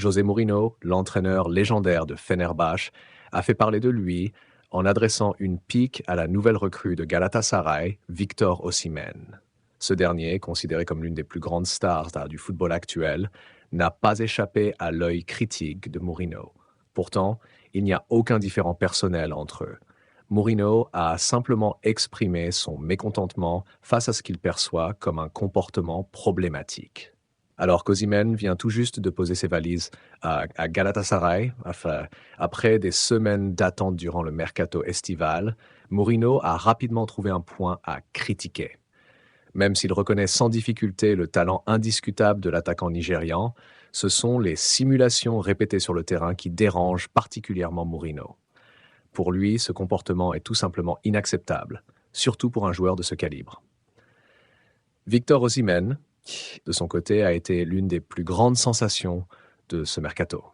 José Mourinho, l'entraîneur légendaire de Fenerbahçe, a fait parler de lui en adressant une pique à la nouvelle recrue de Galatasaray, Victor Osimhen. Ce dernier, considéré comme l'une des plus grandes stars du football actuel, n'a pas échappé à l'œil critique de Mourinho. Pourtant, il n'y a aucun différend personnel entre eux. Mourinho a simplement exprimé son mécontentement face à ce qu'il perçoit comme un comportement problématique. Alors qu'Osimhen vient tout juste de poser ses valises à Galatasaray, après des semaines d'attente durant le mercato estival, Mourinho a rapidement trouvé un point à critiquer. Même s'il reconnaît sans difficulté le talent indiscutable de l'attaquant nigérian, ce sont les simulations répétées sur le terrain qui dérangent particulièrement Mourinho. Pour lui, ce comportement est tout simplement inacceptable, surtout pour un joueur de ce calibre. Victor Osimhen, de son côté, a été l'une des plus grandes sensations de ce mercato.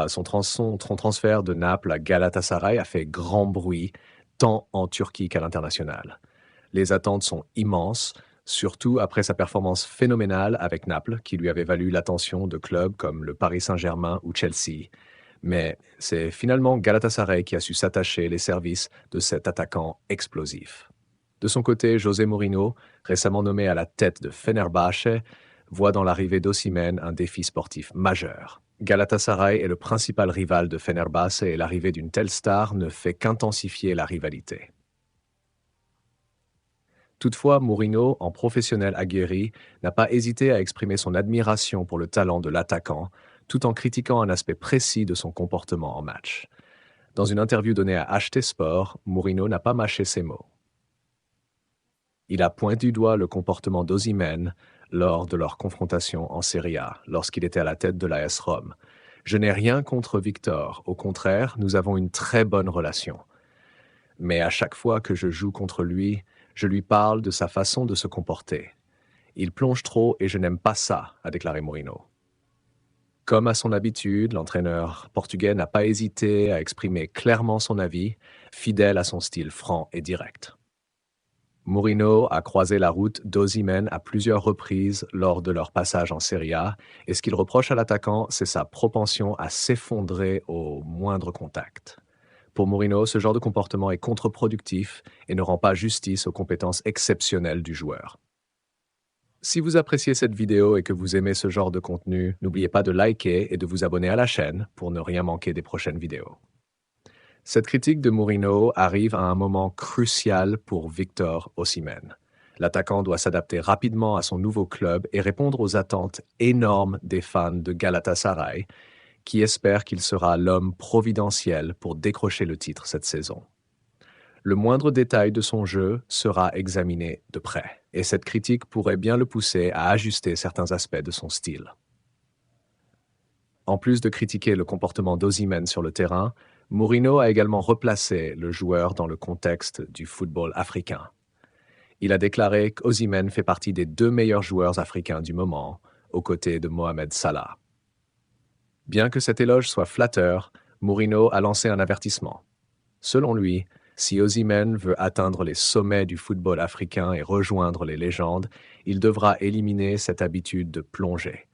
Son transfert de Naples à Galatasaray a fait grand bruit, tant en Turquie qu'à l'international. Les attentes sont immenses, surtout après sa performance phénoménale avec Naples, qui lui avait valu l'attention de clubs comme le Paris Saint-Germain ou Chelsea. Mais c'est finalement Galatasaray qui a su s'attacher les services de cet attaquant explosif. De son côté, José Mourinho, récemment nommé à la tête de Fenerbahçe, voit dans l'arrivée d'Osimhen un défi sportif majeur. Galatasaray est le principal rival de Fenerbahçe et l'arrivée d'une telle star ne fait qu'intensifier la rivalité. Toutefois, Mourinho, en professionnel aguerri, n'a pas hésité à exprimer son admiration pour le talent de l'attaquant, tout en critiquant un aspect précis de son comportement en match. Dans une interview donnée à HT Sport, Mourinho n'a pas mâché ses mots. Il a pointé du doigt le comportement d'Osimhen lors de leur confrontation en Serie A, lorsqu'il était à la tête de l'AS Rome. Je n'ai rien contre Victor, au contraire, nous avons une très bonne relation. Mais à chaque fois que je joue contre lui, je lui parle de sa façon de se comporter. Il plonge trop et je n'aime pas ça, a déclaré Mourinho. Comme à son habitude, l'entraîneur portugais n'a pas hésité à exprimer clairement son avis, fidèle à son style franc et direct. Mourinho a croisé la route d'Osimhen à plusieurs reprises lors de leur passage en Serie A, et ce qu'il reproche à l'attaquant, c'est sa propension à s'effondrer au moindre contact. Pour Mourinho, ce genre de comportement est contre-productif et ne rend pas justice aux compétences exceptionnelles du joueur. Si vous appréciez cette vidéo et que vous aimez ce genre de contenu, n'oubliez pas de liker et de vous abonner à la chaîne pour ne rien manquer des prochaines vidéos. Cette critique de Mourinho arrive à un moment crucial pour Victor Osimhen. L'attaquant doit s'adapter rapidement à son nouveau club et répondre aux attentes énormes des fans de Galatasaray, qui espèrent qu'il sera l'homme providentiel pour décrocher le titre cette saison. Le moindre détail de son jeu sera examiné de près, et cette critique pourrait bien le pousser à ajuster certains aspects de son style. En plus de critiquer le comportement d'Osimhen sur le terrain, Mourinho a également replacé le joueur dans le contexte du football africain. Il a déclaré qu'Osimhen fait partie des 2 meilleurs joueurs africains du moment, aux côtés de Mohamed Salah. Bien que cet éloge soit flatteur, Mourinho a lancé un avertissement. Selon lui, si Osimhen veut atteindre les sommets du football africain et rejoindre les légendes, il devra éliminer cette habitude de plonger.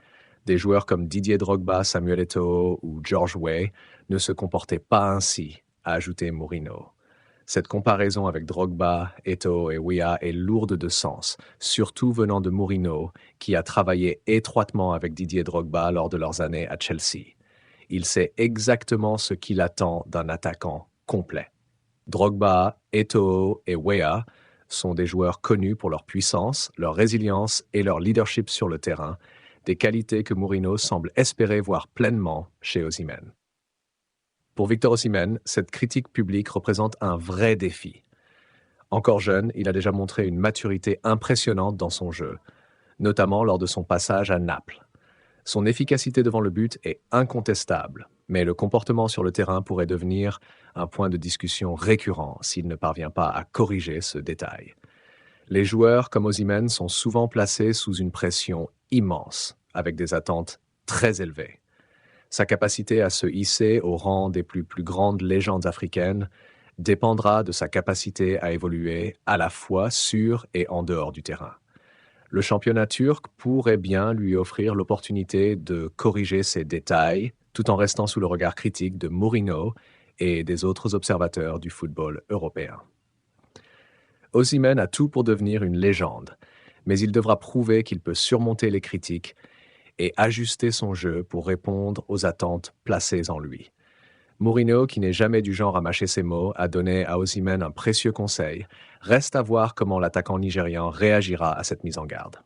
Des joueurs comme Didier Drogba, Samuel Eto'o ou George Weah ne se comportaient pas ainsi, a ajouté Mourinho. Cette comparaison avec Drogba, Eto'o et Weah est lourde de sens, surtout venant de Mourinho, qui a travaillé étroitement avec Didier Drogba lors de leurs années à Chelsea. Il sait exactement ce qu'il attend d'un attaquant complet. Drogba, Eto'o et Weah sont des joueurs connus pour leur puissance, leur résilience et leur leadership sur le terrain, des qualités que Mourinho semble espérer voir pleinement chez Osimhen. Pour Victor Osimhen, cette critique publique représente un vrai défi. Encore jeune, il a déjà montré une maturité impressionnante dans son jeu, notamment lors de son passage à Naples. Son efficacité devant le but est incontestable, mais le comportement sur le terrain pourrait devenir un point de discussion récurrent s'il ne parvient pas à corriger ce détail. Les joueurs comme Osimhen sont souvent placés sous une pression immense, avec des attentes très élevées. Sa capacité à se hisser au rang des plus grandes légendes africaines dépendra de sa capacité à évoluer à la fois sur et en dehors du terrain. Le championnat turc pourrait bien lui offrir l'opportunité de corriger ses détails, tout en restant sous le regard critique de Mourinho et des autres observateurs du football européen. Osimhen a tout pour devenir une légende, mais il devra prouver qu'il peut surmonter les critiques et ajuster son jeu pour répondre aux attentes placées en lui. Mourinho, qui n'est jamais du genre à mâcher ses mots, a donné à Osimhen un précieux conseil. Reste à voir comment l'attaquant nigérian réagira à cette mise en garde.